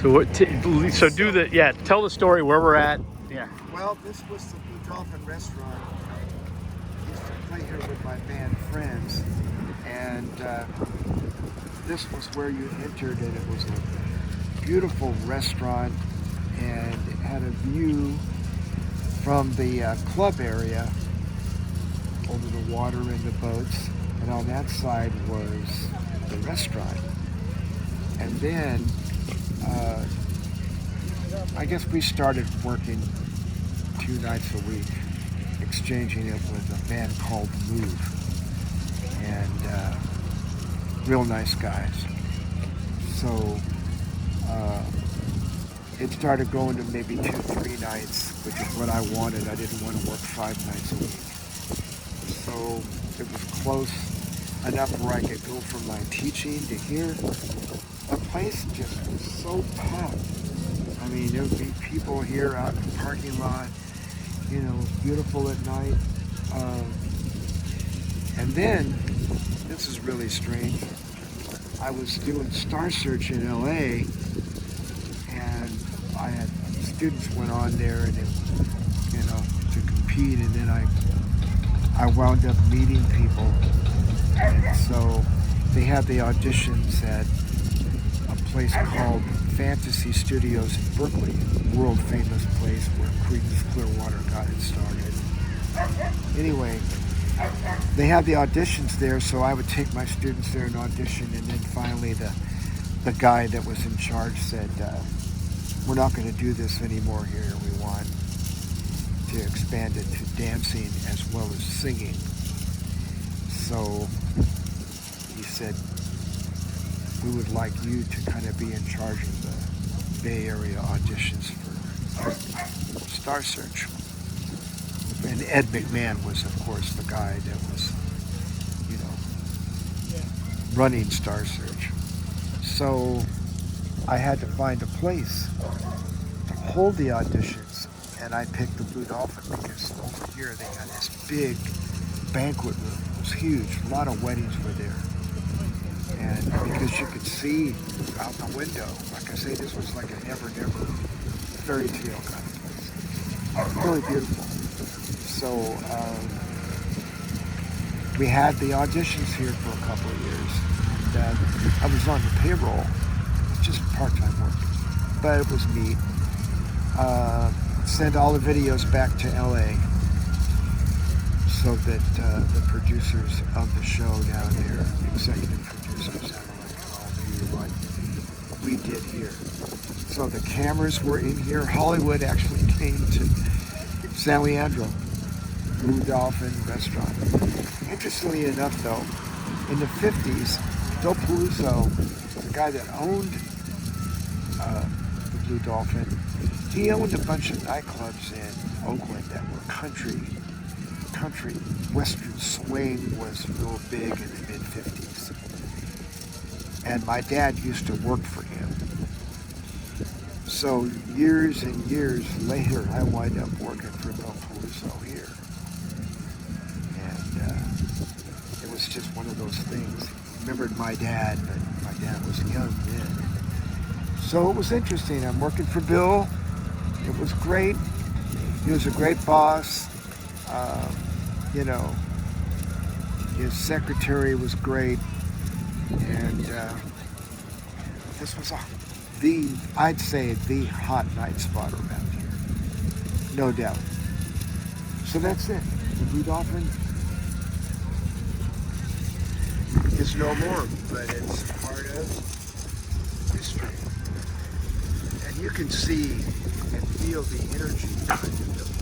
So so do the, yeah, tell the story where we're at. Yeah. Well, this was the Blue Dolphin restaurant. I used to play here with my band friends, and this was where you entered, and it was a beautiful restaurant, and it had a view from the club area over the water and the boats, and on that side was the restaurant. And then I guess we started working 2 nights a week, exchanging it with a band called Move, and real nice guys. So it started going to maybe 2, 3 nights, which is what I wanted. I didn't want to work 5 nights a week. So it was close enough where I could go from my teaching to here. The place just was so packed. I mean, there would be people here out in the parking lot, you know, beautiful at night. And then, this is really strange, I was doing Star Search in LA, and I had students went on there and they, you know, to compete, and then I wound up meeting people. And so they had the auditions at a place called Fantasy Studios in Berkeley, world famous place where Creedence Clearwater got it started. Anyway, they had the auditions there, so I would take my students there and audition, and then finally the guy that was in charge said, we're not going to do this anymore here. We want to expand it to dancing as well as singing. So he said, we would like you to kind of be in charge of the Bay Area auditions for Star Search. And Ed McMahon was, of course, the guy that was, you know, running Star Search. So I had to find a place to hold the auditions, and I picked the Blue Dolphin because over here they had this big banquet room. It was huge. A lot of weddings were there. And because you could see out the window, like I say, this was like a never fairy tale kind of place. Really beautiful. So we had the auditions here for a couple of years. And I was on the payroll, just part-time work, but it was neat. Sent all the videos back to LA so that the producers of the show down there, executive producers, had to all view what we did here. So the cameras were in here. Hollywood actually came to San Leandro, Blue Dolphin restaurant. Interestingly enough, though, in the 50s, Bill Peluso, the guy that owned the Blue Dolphin, he owned a bunch of nightclubs in Oakland that were country. Western swing was real big in the mid-50s. And my dad used to work for him. So years and years later, I wind up working for Bill Peluso here. And it was just one of those things. Remembered my dad, but my dad was young then. So it was interesting. I'm working for Bill. It was great. He was a great boss. You know, his secretary was great, and this was I'd say the hot night spot around here, no doubt. So that's it. The Blue Dolphin is no more, but it's part of history. And you can see and feel the energy behind the building.